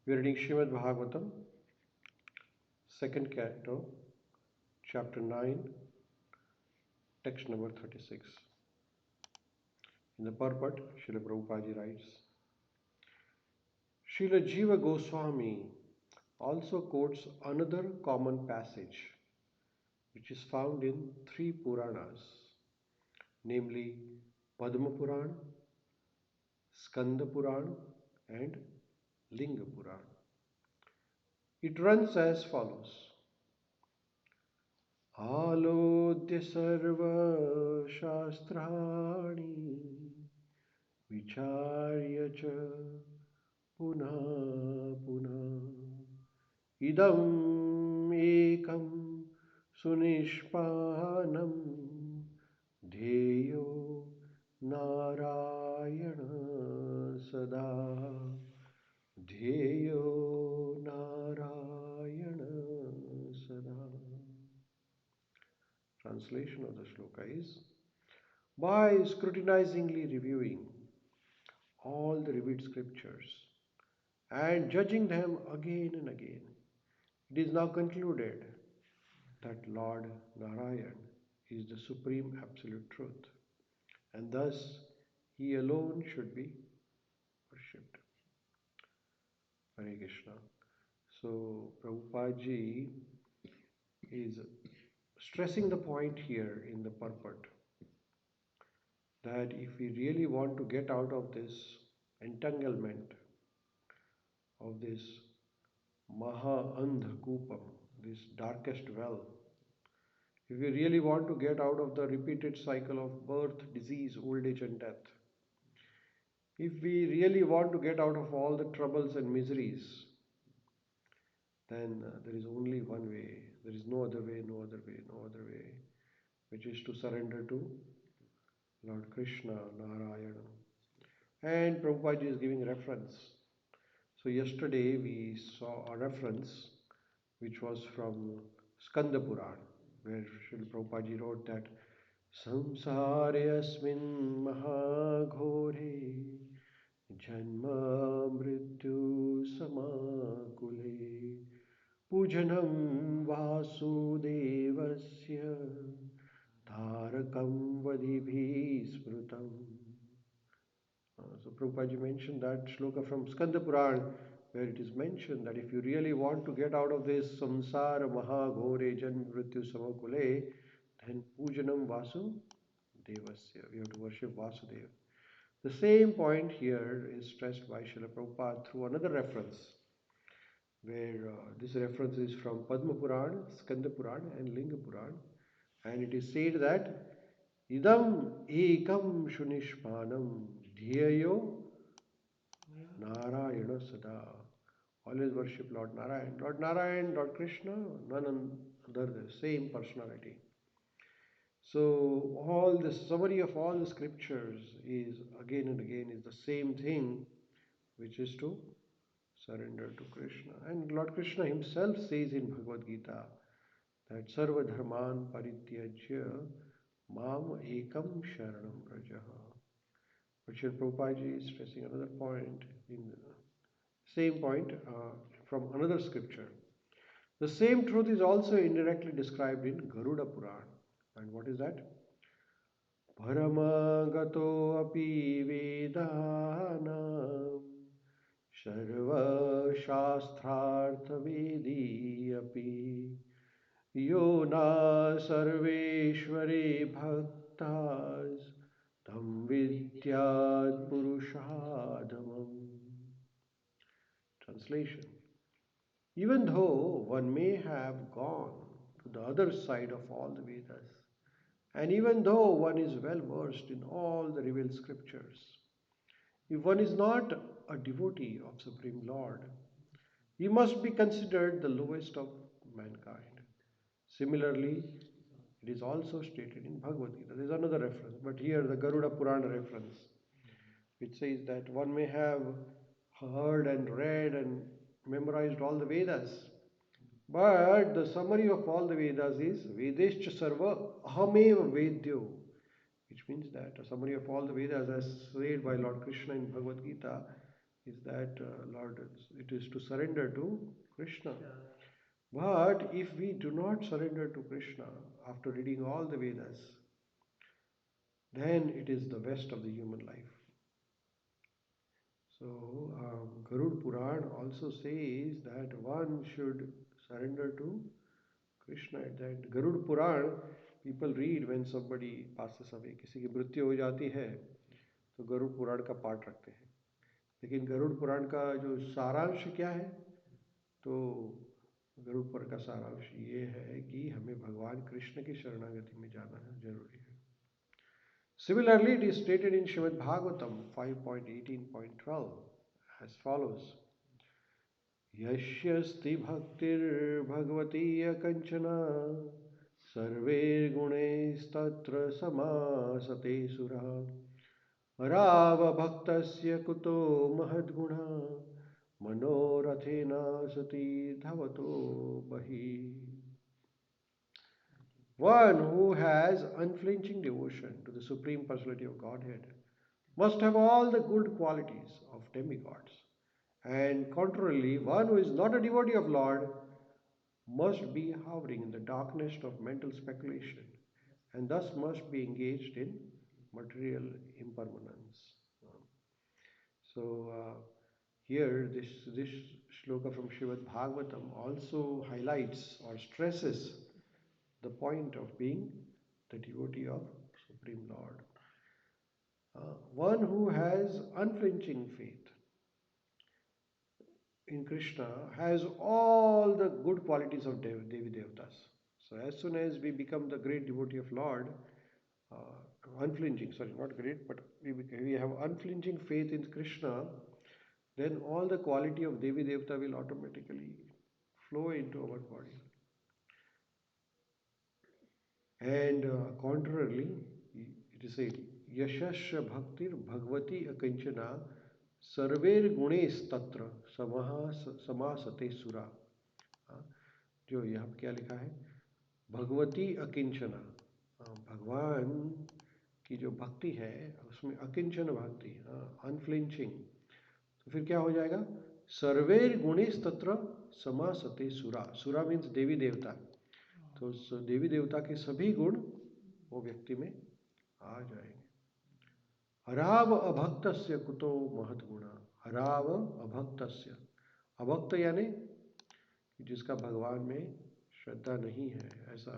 We are reading Śrīmad-Bhāgavatam, second canto, chapter 9, text number 36. In the purport, Srila Prabhupada writes, Śrīla Jīva Gosvāmī also quotes another common passage which is found in three Purāṇas, namely Padma Purāṇa, Skanda Purāṇa and Liṅga Purāṇa. It runs as follows. āloḍya sarva-śāstrāni vicārya ca punaḥ idam ekaṁ suniṣpannaṁ dhyeyo nārāyaṇa sadā dhyeyo nārāyaṇa sadā. Translation of the shloka is, by scrutinizingly reviewing all the revealed scriptures and judging them again and again, it is now concluded that Lord Nārāyaṇa is the supreme absolute truth, and thus He alone should be worshipped. Hare Krishna. So Prabhupada ji is stressing the point here in the purport that if we really want to get out of this entanglement of this Maha-Andha Kupam, this darkest well, if we really want to get out of the repeated cycle of birth, disease, old age and death, if we really want to get out of all the troubles and miseries, then there is only one way. There is no other way, no other way, no other way, which is to surrender to Lord Krishna, Nārāyaṇa. And Prabhupada is giving reference. So yesterday we saw a reference which was from Skanda Purāṇa, where Srila Prabhupada wrote that samsāre asmin mahaghore janma mrityu samakule pujanam vasudevasya tarakam vadibhi smrutam. So Prabhupada mentioned that shloka from Skanda Purāṇa, where it is mentioned that if you really want to get out of this samsara mahaghore janma mrityu samakule, then pujanam vasudevasya. We have to worship Vasudeva. The same point here is stressed by Srila Prabhupada through another reference, where this reference is from Padma Purāṇa, Skanda Purāṇa and Liṅga Purāṇa, and it is said that idam ekaṁ suniṣpannaṁ dhyeyo nārāyaṇa sadā. Always worship Lord Nārāyaṇa. Lord Nārāyaṇa, Lord Krishna, none other, the same personality. So all the summary of all the scriptures is again and again is the same thing, which is to surrender to Krishna. And Lord Krishna himself says in Bhagavad Gita that sarva-dharman parityajya mam ekaṁ sharanam vrajaha. But Srila Prabhupada is stressing another point in the same point from another scripture. The same truth is also indirectly described in Garuḍa Purāṇa. And what is that? Paramagato api vedānāṁ sarva-śāstrārtha-vedy api yo na sarveśvare bhaktas tam vidyāt puruṣādhamam. Translation. Even though one may have gone to the other side of all the Vedas, and even though one is well versed in all the revealed scriptures, if one is not a devotee of Supreme Lord, he must be considered the lowest of mankind. Similarly, it is also stated in Bhagavad Gita. There is another reference, but here the Garuḍa Purāṇa reference, which says that one may have heard and read and memorized all the Vedas, but the summary of all the Vedas is Vedescha sarva ahameva vedyo, which means that a summary of all the Vedas as said by Lord Krishna in Bhagavad Gita, is that Lord, it is to surrender to Krishna. But if we do not surrender to Krishna after reading all the Vedas, then it is the best of the human life. So, Garuḍa Purāṇa also says that one should surrender to Krishna at the end. Garuḍa Purāṇa, people read when somebody passes away. किसी की मृत्यु हो जाती है तो गरुड़ पुराण का पाठ रखते हैं. लेकिन गरुड़ पुराण का जो सारांश क्या है, तो गरुड़ पुराण का सारांश ये है कि हमें भगवान कृष्ण की शरणागति में जाना जरूरी है. Similarly, it is stated in Śrīmad-Bhāgavatam 5.18.12 as follows. Yashyasti bhaktir bhagavati akanchana sarver gunes tatra samasate sura rava bhaktasya kuto mahadguna manorathena sati dhavato bahi. One who has unflinching devotion to the Supreme Personality of Godhead must have all the good qualities of demigods. And contrarily, one who is not a devotee of Lord must be hovering in the darkness of mental speculation and thus must be engaged in material impermanence. Here this shloka from Śrīmad-Bhāgavatam also highlights or stresses the point of being the devotee of Supreme Lord. One who has unflinching faith in Krishna has all the good qualities of Devi Devatas. So as soon as we become the great devotee of Lord, unflinching, sorry, not great, but we have unflinching faith in Krishna, then all the quality of Devi Devata will automatically flow into our body. And contrarily, it is said, Yashasya Bhaktir Bhagavati Akanchana Sarver Gunes Tatra Samasate Sura. जो यहाँ क्या लिखा है, भगवती अकिंचना, भगवान की जो भक्ति है उसमें अकिंचन भक्ति, अनफ्लिंचिंग, तो फिर क्या हो जाएगा, सर्वेर गुणेश तत्र समासते सुरा. सुरा मीन्स देवी देवता. तो देवी देवता के सभी गुण वो व्यक्ति में आ जाएंगे. हराव अभक्तस्य कुतो महत गुणा. हराव अभक्तस्य, अभक्त यानी जिसका भगवान में श्रद्धा नहीं है, ऐसा.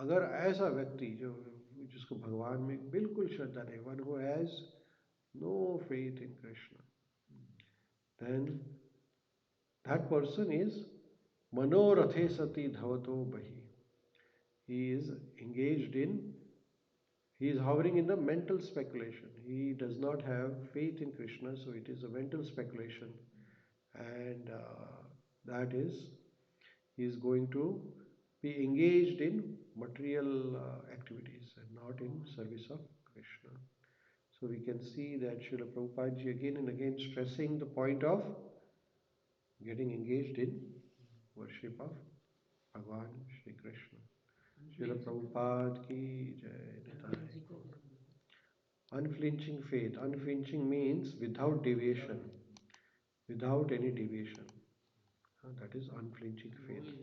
अगर ऐसा व्यक्ति जो जिसको भगवान में बिल्कुल श्रद्धा नहीं, one who has no faith in Krishna, then that person is manorathe sati dhavato bahi. He is engaged in, he is hovering in the mental speculation. He does not have faith in Krishna, so it is a mental speculation, and that is, he is going to be engaged in material activities and not in service of Krishna. So we can see that Srila Prabhupada ji again and again stressing the point of getting engaged in worship of Bhagavan Shri Krishna. Srila Prabhupada ki jai. Unflinching faith. Unflinching means without deviation, without any deviation. That is unflinching faith.